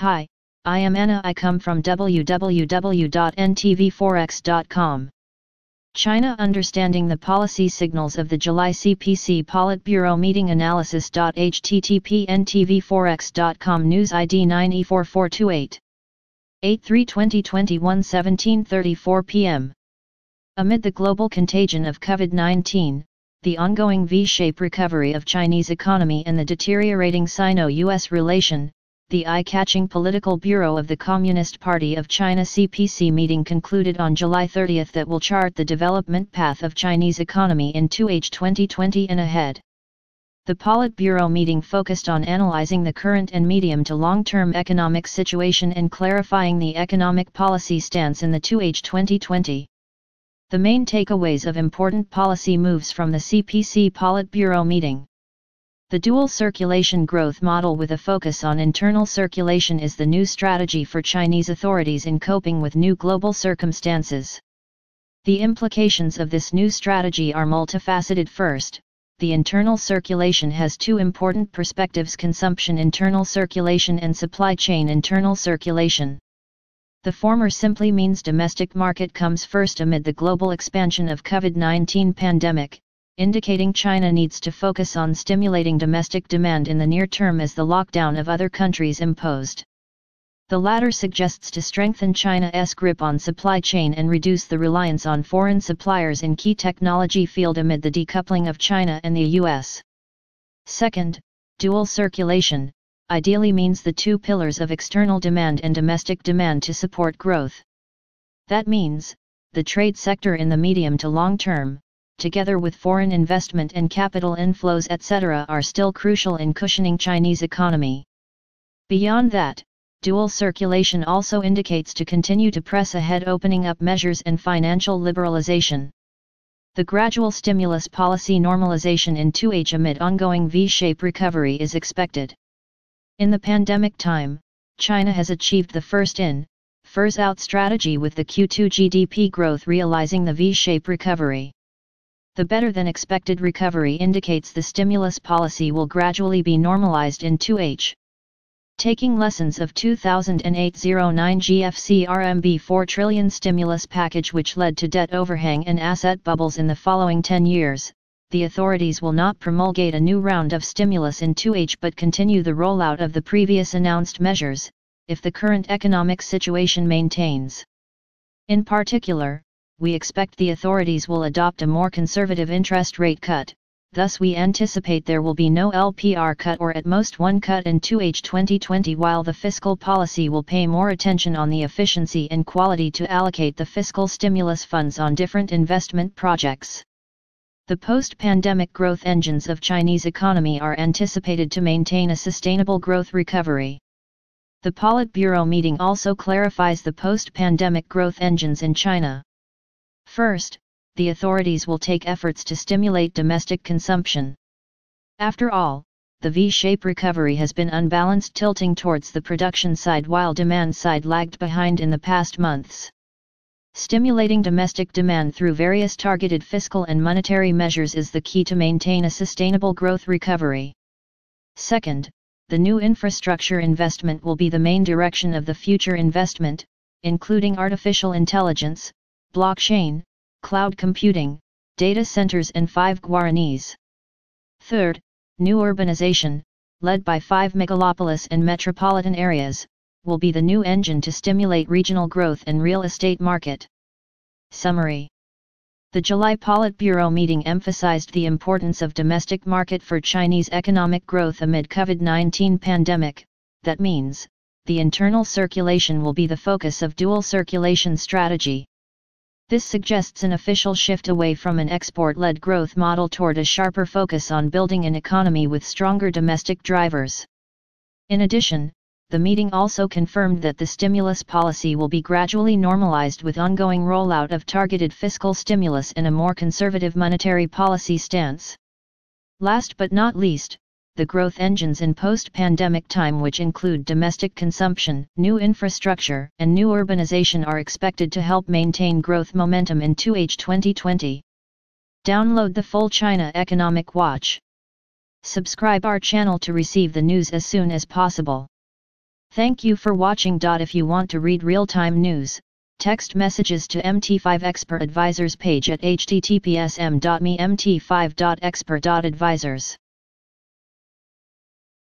Hi, I am Anna. I come from www.ntvforex.com. China understanding the policy signals of the July CPC Politburo meeting analysis. http ntvforex.com News ID 9E4428. 8/3/2021 17:34 p.m. Amid the global contagion of COVID-19, the ongoing V-shaped recovery of Chinese economy and the deteriorating Sino-US relation, the eye-catching Political Bureau of the Communist Party of China CPC meeting concluded on July 30 that will chart the development path of Chinese economy in 2H 2020 and ahead. The Politburo meeting focused on analyzing the current and medium to long-term economic situation and clarifying the economic policy stance in the 2H 2020. The main takeaways of important policy moves from the CPC Politburo meeting. The dual circulation growth model with a focus on internal circulation is the new strategy for Chinese authorities in coping with new global circumstances. The implications of this new strategy are multifaceted. First, the internal circulation has two important perspectives: consumption internal circulation and supply chain internal circulation. The former simply means domestic market comes first amid the global expansion of COVID-19 pandemic, indicating China needs to focus on stimulating domestic demand in the near term as the lockdown of other countries imposed. The latter suggests to strengthen China's grip on supply chain and reduce the reliance on foreign suppliers in key technology field amid the decoupling of China and the US. Second, dual circulation ideally means the two pillars of external demand and domestic demand to support growth. That means, the trade sector in the medium to long term, together with foreign investment and capital inflows etc. are still crucial in cushioning Chinese economy. Beyond that, dual circulation also indicates to continue to press ahead opening up measures and financial liberalization. The gradual stimulus policy normalization in 2H amid ongoing V-shaped recovery is expected. In the pandemic time, China has achieved the first in, first out strategy with the Q2 GDP growth realizing the V-shaped recovery. The better-than-expected recovery indicates the stimulus policy will gradually be normalized in 2H. Taking lessons of 2008-09 GFC RMB 4 trillion stimulus package which led to debt overhang and asset bubbles in the following 10 years, the authorities will not promulgate a new round of stimulus in 2H but continue the rollout of the previous announced measures, if the current economic situation maintains. In particular, we expect the authorities will adopt a more conservative interest rate cut, thus we anticipate there will be no LPR cut or at most one cut in 2H 2020 while the fiscal policy will pay more attention on the efficiency and quality to allocate the fiscal stimulus funds on different investment projects. The post-pandemic growth engines of Chinese economy are anticipated to maintain a sustainable growth recovery. The Politburo meeting also clarifies the post-pandemic growth engines in China. First, the authorities will take efforts to stimulate domestic consumption. After all, the V-shaped recovery has been unbalanced, tilting towards the production side while demand side lagged behind in the past months. Stimulating domestic demand through various targeted fiscal and monetary measures is the key to maintain a sustainable growth recovery. Second, the new infrastructure investment will be the main direction of the future investment, including artificial intelligence, blockchain, cloud computing, data centers and 5 Guaranis. Third, new urbanization, led by 5 megalopolis and metropolitan areas, will be the new engine to stimulate regional growth and real estate market. Summary. The July Politburo meeting emphasized the importance of domestic market for Chinese economic growth amid COVID-19 pandemic. That means, the internal circulation will be the focus of dual circulation strategy. This suggests an official shift away from an export-led growth model toward a sharper focus on building an economy with stronger domestic drivers. In addition, the meeting also confirmed that the stimulus policy will be gradually normalized with ongoing rollout of targeted fiscal stimulus and a more conservative monetary policy stance. Last but not least, the growth engines in post-pandemic time, which include domestic consumption, new infrastructure, and new urbanization, are expected to help maintain growth momentum in 2H 2020. Download the full China Economic Watch. Subscribe our channel to receive the news as soon as possible. Thank you for watching. If you want to read real-time news, text messages to MT5 Expert Advisors page at https://m.me/mt5.expert.advisors.